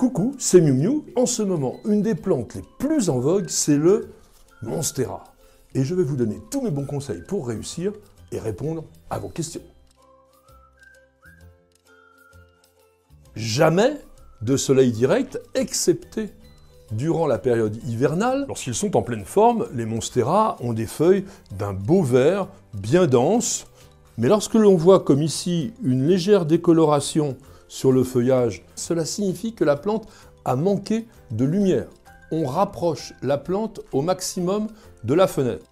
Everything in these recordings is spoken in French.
Coucou, c'est Miu Miu. En ce moment, une des plantes les plus en vogue, c'est le Monstera. Et je vais vous donner tous mes bons conseils pour réussir et répondre à vos questions. Jamais de soleil direct, excepté durant la période hivernale. Lorsqu'ils sont en pleine forme, les Monstera ont des feuilles d'un beau vert, bien dense. Mais lorsque l'on voit, comme ici, une légère décoloration sur le feuillage, cela signifie que la plante a manqué de lumière. On rapproche la plante au maximum de la fenêtre.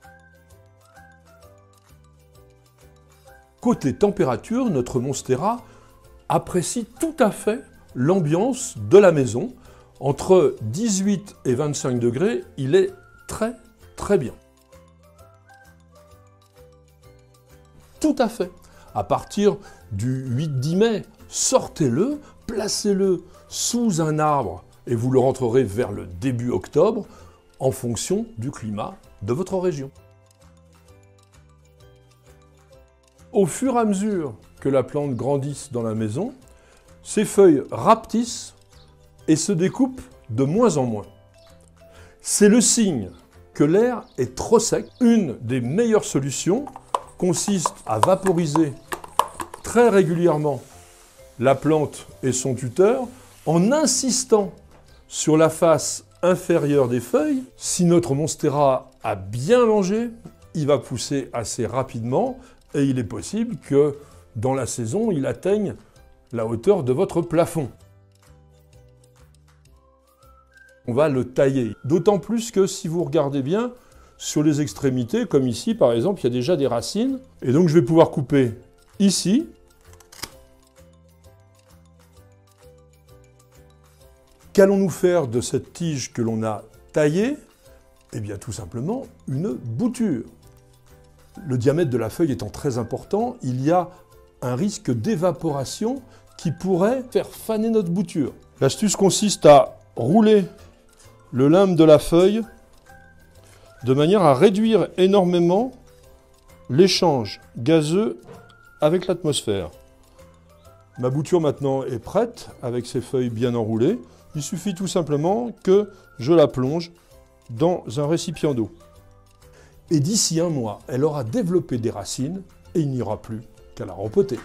Côté température, notre Monstera apprécie tout à fait l'ambiance de la maison. Entre 18 et 25 degrés, il est très bien. Tout à fait. À partir du 8-10 mai, sortez-le, placez-le sous un arbre et vous le rentrerez vers le début octobre en fonction du climat de votre région. Au fur et à mesure que la plante grandisse dans la maison, ses feuilles rapetissent et se découpent de moins en moins. C'est le signe que l'air est trop sec. Une des meilleures solutions consiste à vaporiser très régulièrement la plante et son tuteur en insistant sur la face inférieure des feuilles. Si notre Monstera a bien mangé, il va pousser assez rapidement et il est possible que dans la saison, il atteigne la hauteur de votre plafond. On va le tailler. D'autant plus que si vous regardez bien, sur les extrémités, comme ici par exemple, il y a déjà des racines. Et donc je vais pouvoir couper ici. Qu'allons-nous faire de cette tige que l'on a taillée? Eh bien tout simplement une bouture. Le diamètre de la feuille étant très important, il y a un risque d'évaporation qui pourrait faire faner notre bouture. L'astuce consiste à rouler le limbe de la feuille de manière à réduire énormément l'échange gazeux avec l'atmosphère. Ma bouture maintenant est prête avec ses feuilles bien enroulées. Il suffit tout simplement que je la plonge dans un récipient d'eau. Et d'ici un mois, elle aura développé des racines et il n'y aura plus qu'à la rempoter.